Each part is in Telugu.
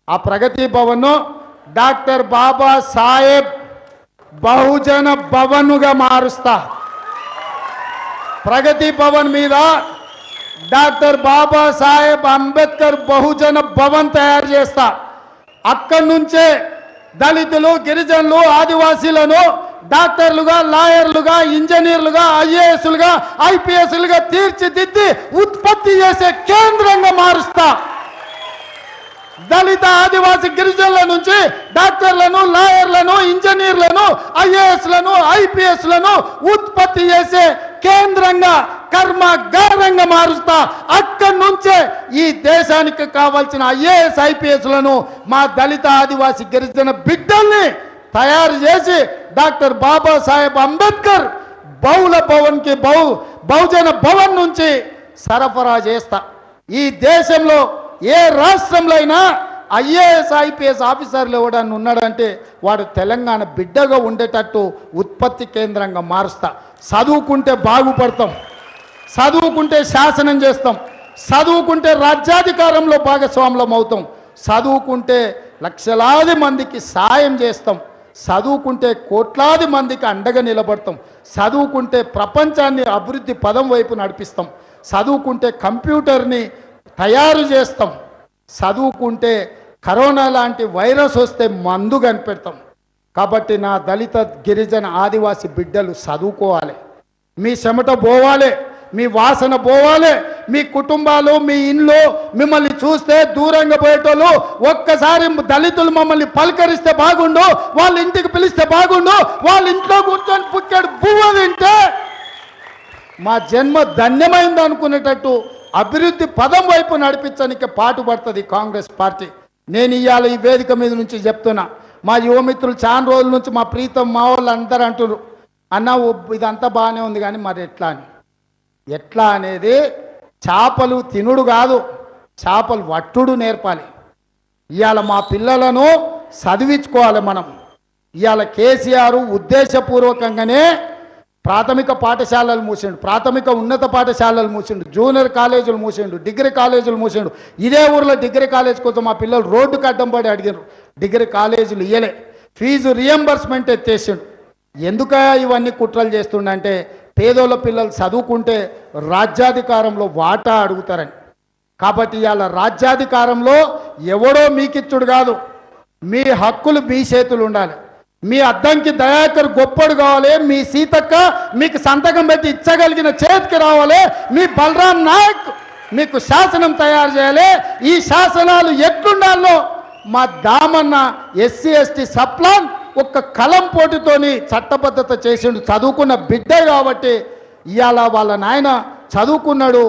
ఆ ప్రగతి భవన్ డాక్టర్ బాబా సాహెబ్ బహుజన భవన్గా మారుస్తా. ప్రగతి భవన్ మీద డాక్టర్ బాబా సాహెబ్ అంబేద్కర్ బహుజన భవన్ తయారు చేస్తా. అక్కడి నుంచే దళితులు, గిరిజనులు, ఆదివాసీలను డాక్టర్లుగా, లాయర్లుగా, ఇంజనీర్లుగా, ఐఏఎస్లుగా, ఐపీఎస్లుగా తీర్చిదిద్ది ఉత్పత్తి చేసే కేంద్రంగా మారుస్తా. దళిత, ఆదివాసీ, గిరిజనుల నుంచి డాక్టర్లను, లాయర్లను, ఇంజనీర్లను, ఐఏఎస్లను, ఐపీఎస్లను ఉత్పత్తి చేసే కేంద్రంగా, కర్మాగారంగా మారుస్తా. అక్కడి నుంచే ఈ దేశానికి కావాల్సిన ఐఏఎస్, ఐపీఎస్లను మా దళిత, ఆదివాసీ, గిరిజన బిడ్డల్ని తయారు చేసి డాక్టర్ బాబాసాహెబ్ అంబేద్కర్ బహుజన భవన్ నుంచి సరఫరా చేస్తా. ఈ దేశంలో ఏ రాష్ట్రంలో అయినా ఐఏఎస్, ఐపీఎస్ ఆఫీసర్లు ఎవడన్నా ఉన్నాడంటే వాడు తెలంగాణ బిడ్డగా ఉండేటట్టు ఉత్పత్తి కేంద్రంగా మారుస్తా. చదువుకుంటే బాగుపడతాం, చదువుకుంటే శాసనం చేస్తాం, చదువుకుంటే రాజ్యాధికారంలో భాగస్వాములం అవుతాం, చదువుకుంటే లక్షలాది మందికి సాయం చేస్తాం, చదువుకుంటే కోట్లాది మందికి అండగా నిలబడతాం, చదువుకుంటే ప్రపంచాన్ని అభివృద్ధి పదం వైపు నడిపిస్తాం, చదువుకుంటే కంప్యూటర్ని తయారు చేస్తాం, చదువుకుంటే కరోనా లాంటి వైరస్ వస్తే మందు కనిపెడతాం. కాబట్టి నా దళిత, గిరిజన, ఆదివాసీ బిడ్డలు చదువుకోవాలి. మీ చెమట పోవాలి, మీ వాసన పోవాలి. మీ కుటుంబాలు, మీ ఇంట్లో మిమ్మల్ని చూస్తే దూరంగా పోయేటోళ్ళు ఒక్కసారి దళితులు మమ్మల్ని పలకరిస్తే బాగుండు, వాళ్ళ ఇంటికి పిలిస్తే బాగుండు, వాళ్ళ ఇంట్లో కూర్చొని పుట్టాడు బువ్వ తింటే మా జన్మ ధన్యమైంది అనుకునేటట్టు అభివృద్ధి పదం వైపు నడిపించడానికి పాటుపడుతుంది కాంగ్రెస్ పార్టీ. నేను ఇవాళ ఈ వేదిక మీద నుంచి చెప్తున్నా, మా యువమిత్రులు చాలా రోజుల నుంచి మా ప్రీతం మా వాళ్ళు అందరూ అంటున్నారు, అన్న ఇదంతా బాగానే ఉంది కానీ మరి ఎట్లా అనేది చేపలు తినుడు కాదు, చేపలు వట్టుడు నేర్పాలి. ఇవాళ మా పిల్లలను చదివించుకోవాలి మనం. ఇవాళ కేసీఆర్ ఉద్దేశపూర్వకంగానే ప్రాథమిక పాఠశాలలు మూసిండు, ప్రాథమిక ఉన్నత పాఠశాలలు మూసిండు, జూనియర్ కాలేజీలు మూసిండు, డిగ్రీ కాలేజీలు మూసిండు. ఇదే ఊర్లో డిగ్రీ కాలేజ్ కోసం మా పిల్లలు రోడ్డుకు అడ్డం పడి అడిగారు, డిగ్రీ కాలేజీలు ఇయ్యలే, ఫీజు రియంబర్స్మెంట్ ఎత్తేసిండు. ఎందుక ఇవన్నీ కుట్రలు చేస్తుండంటే పేదోళ్ళ పిల్లలు చదువుకుంటే రాజ్యాధికారంలో వాటా అడుగుతారని. కాబట్టి ఇవాళ రాజ్యాధికారంలో ఎవడో మీకిచ్చుడు కాదు, మీ హక్కులు మీ చేతులు ఉండాలి. మీ అద్దంకి దయాకర్ గొప్పడు కావాలి, మీ సీతక్క మీకు సంతకం పెట్టి ఇచ్చగలిగిన చేతికి రావాలి, మీ బలరాం నాయక్ మీకు శాసనం తయారు చేయాలి. ఈ శాసనాలు ఎట్లుండాలో మా దామన్న ఎస్సీ ఎస్టీ సప్లాన్ ఒక్క కలం పోటీతోని చట్టబద్ధత చేసిండు. చదువుకున్న బిడ్డే కాబట్టి ఇవాళ వాళ్ళ నాయన చదువుకున్నాడు,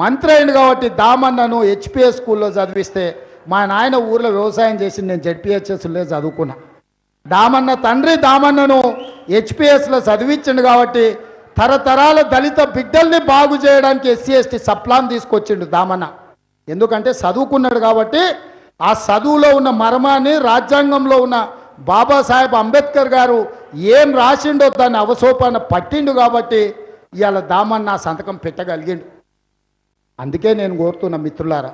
మంత్రి అయింది కాబట్టి దామన్నను హెచ్పిఎస్ స్కూల్లో చదివిస్తే మా నాయన ఊర్లో వ్యవసాయం చేసి నేను జెడ్పిహెచ్ఎస్లో చదువుకున్నా. దామన్న తండ్రి దామన్నను హెచ్పిఎస్లో చదివించిండు కాబట్టి తరతరాల దళిత బిడ్డల్ని బాగు చేయడానికి ఎస్సీ ఎస్టీ సప్లాన్ తీసుకొచ్చిండు దామన్న. ఎందుకంటే చదువుకున్నాడు కాబట్టి ఆ చదువులో ఉన్న మర్మాన్ని, రాజ్యాంగంలో ఉన్న బాబాసాహెబ్ అంబేద్కర్ గారు ఏం రాసిండో దాన్ని అవసోపాన పట్టిండు కాబట్టి ఇవాళ దామన్న సంతకం పెట్టగలిగిండు. అందుకే నేను కోరుతున్న మిత్రులారా,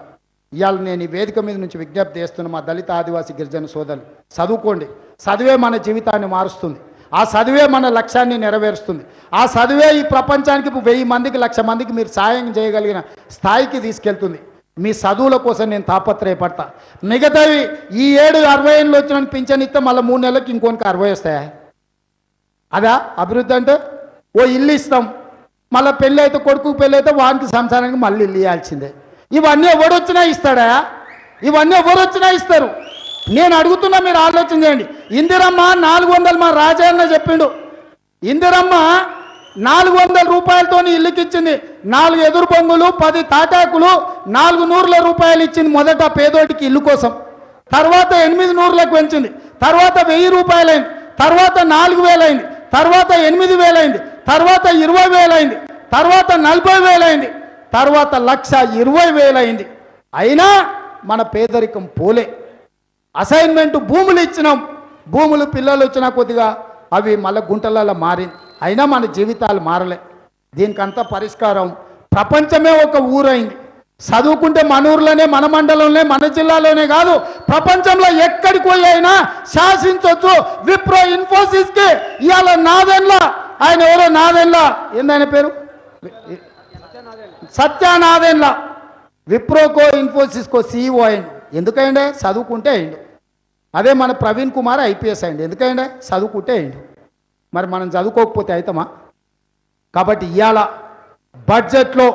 ఇవాళ నేను ఈ వేదిక మీద నుంచి విజ్ఞప్తి చేస్తున్న మా దళిత, ఆదివాసీ, గిరిజన సోదరులు, చదువుకోండి. చదివే మన జీవితాన్ని మారుస్తుంది, ఆ చదివే మన లక్ష్యాన్ని నెరవేరుస్తుంది, ఆ చదివే ఈ ప్రపంచానికి 1000 మందికి, 1,00,000 మందికి మీరు సాయం చేయగలిగిన స్థాయికి తీసుకెళ్తుంది. మీ చదువుల కోసం నేను తాపత్రయపడతా. మిగతావి ఈ 60 ఏళ్ళు వచ్చిన పింఛన్ ఇస్తే మళ్ళీ 3 నెలలకు ఇంకొనికి 60 వస్తాయా? అదా అభివృద్ధి అంటే? ఓ ఇల్లు ఇస్తాం, మళ్ళీ పెళ్ళి అయితే, కొడుకు పెళ్ళి అయితే వానికి సంసారానికి మళ్ళీ ఇల్లు ఇవ్వాల్సిందే. ఇవన్నీ ఎవడొచ్చినా ఇస్తాడా? ఇవన్నీ ఎవరొచ్చినా ఇస్తారు. నేను అడుగుతున్నా, మీరు ఆలోచన చేయండి. ఇందిరమ్మ 400 మా రాజన్న చెప్పిండు, ఇందిరమ్మ 400 రూపాయలతో ఇల్లుకి ఇచ్చింది. 4 ఎదురు బొంగులు, 10 తాటాకులు, 400 రూపాయలు ఇచ్చింది మొదట పేదోటికి ఇల్లు కోసం. తర్వాత 800లకు పెంచింది, తర్వాత 1000 రూపాయలు అయింది, తర్వాత 4000 అయింది, తర్వాత 8000 అయింది, తర్వాత 20,000 అయింది, తర్వాత 40,000 అయింది, తర్వాత 1,20,000 అయింది. అయినా మన పేదరికం పోలే. అసైన్మెంట్ భూములు ఇచ్చినాం, భూములు పిల్లలు వచ్చినా కొద్దిగా అవి మళ్ళీ గుంటలలో మారింది, అయినా మన జీవితాలు మారలే. దీనికంతా పరిష్కారం ప్రపంచమే ఒక ఊరైంది. చదువుకుంటే మన ఊర్లోనే, మన మండలంలోనే, మన జిల్లాలోనే కాదు, ప్రపంచంలో ఎక్కడికి పోయి అయినా శాసించవచ్చు. విప్రో ఇన్ఫోసిస్కి ఇవాళ నాదెండ్ల, ఆయన ఎవరో నాదెండ్ల, ఏందైన పేరు, సత్యానాదెండ్ల, విప్రోకో ఇన్ఫోసిస్కో CEO అయిండు. ఎందుకైండే? చదువుకుంటే అయిండు. అదే మన ప్రవీణ్ కుమార్ IPS అయిండు. ఎందుకైండే? చదువుకుంటే అయిండు. మరి మనం చదువుకోకపోతే అవుతామా? కాబట్టి ఇవాళ బడ్జెట్లో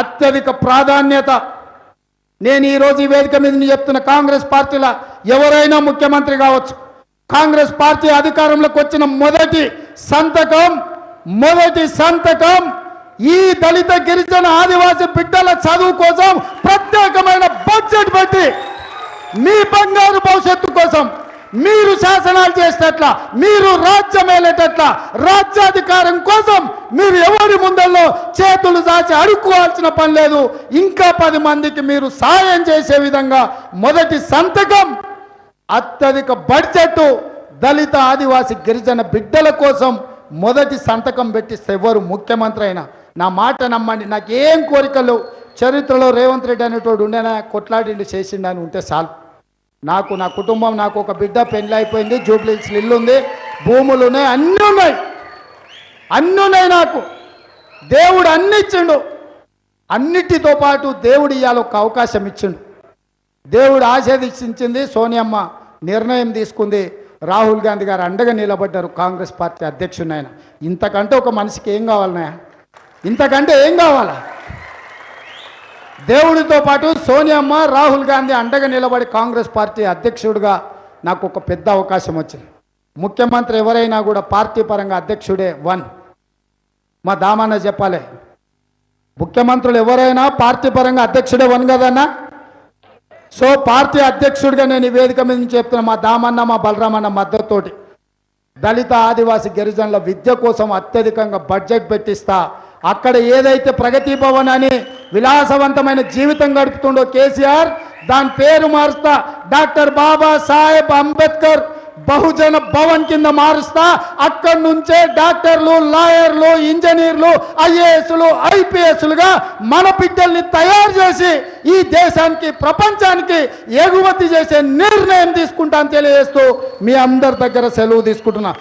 అత్యధిక ప్రాధాన్యత, నేను ఈరోజు ఈ వేదిక మీద చెప్తున్న, కాంగ్రెస్ పార్టీలో ఎవరైనా ముఖ్యమంత్రి కావచ్చు, కాంగ్రెస్ పార్టీ అధికారంలోకి వచ్చిన మొదటి సంతకం ఈ దళిత గిరిజన ఆదివాసీ బిడ్డల చదువు కోసం ప్రత్యేకమైన బడ్జెట్ పెట్టి మీ బంగారు భవిష్యత్తు కోసం మీరు శాసనాలు చేసేటట్ల, మీరు రాజ్యం ఏలేటట్ల, రాజ్యాధికారం కోసం మీరు ఎవరి ముందల్లో చేతులు దాచి అడుక్కోవాల్సిన పని లేదు. ఇంకా 10 మందికి మీరు సాయం చేసే విధంగా మొదటి సంతకం, అత్యధిక బడ్జెట్ దళిత ఆదివాసీ గిరిజన బిడ్డల కోసం మొదటి సంతకం పెట్టిస్తే ఎవరు ముఖ్యమంత్రి అయినా నా మాట నమ్మండి. నాకేం కోరికలు, చరిత్రలో రేవంత్ రెడ్డి అనేటోడు ఉండేనా, కొట్లాడిండు చేసిండని ఉంటే చాలు. నా కుటుంబం, నాకు ఒక బిడ్డ, పెళ్ళి అయిపోయింది, జూబ్లీస్ ఇల్లు ఉంది, భూములు ఉన్నాయి, అన్నీ ఉన్నాయి. నాకు దేవుడు అన్ని ఇచ్చిండు. అన్నిటితో పాటు దేవుడు ఇవాళ ఒక అవకాశం ఇచ్చిండు. దేవుడు ఆశీర్వదించింది, సోనియమ్మ నిర్ణయం తీసుకుంది, రాహుల్ గాంధీ గారు అండగా నిలబడ్డారు, కాంగ్రెస్ పార్టీ అధ్యక్షుడు. ఆయన ఇంతకంటే ఒక మనిషికి ఏం కావాలన్నా, ఇంతకంటే ఏం కావాలా? దేవుడితో పాటు సోనియమ్మ, రాహుల్ గాంధీ అండగా నిలబడి కాంగ్రెస్ పార్టీ అధ్యక్షుడిగా నాకు ఒక పెద్ద అవకాశం వచ్చింది. ముఖ్యమంత్రి ఎవరైనా కూడా పార్టీ పరంగా అధ్యక్షుడే 1. మా దామన్న చెప్పాలి, ముఖ్యమంత్రులు ఎవరైనా పార్టీ పరంగా అధ్యక్షుడే 1 కదన్నా. సో పార్టీ అధ్యక్షుడిగా నేను ఈ వేదిక మీద నుంచి చెప్తున్నా, మా దామన్న, మా బలరామన్న మద్దతుతోటి దళిత ఆదివాసీ గిరిజనుల విద్య కోసం అత్యధికంగా బడ్జెట్ పెట్టిస్తా. అక్కడ ఏదైతే ప్రగతి భవన్ అని విలాసవంతమైన జీవితం గడుపుతుండో కేసీఆర్, దాని పేరు మారుస్తా, డాక్టర్ బాబాసాహెబ్ అంబేద్కర్ బహుజన భవన్ కింద మారుస్తా. అక్కడి నుంచే డాక్టర్లు, లాయర్లు, ఇంజనీర్లు, IASలు, IPSలుగా మన బిడ్డల్ని తయారు చేసి ఈ దేశానికి, ప్రపంచానికి ఎగుమతి చేసే నిర్ణయం తీసుకుంటాను తెలియజేస్తూ మీ అందరి దగ్గర సెలవు తీసుకుంటున్నా.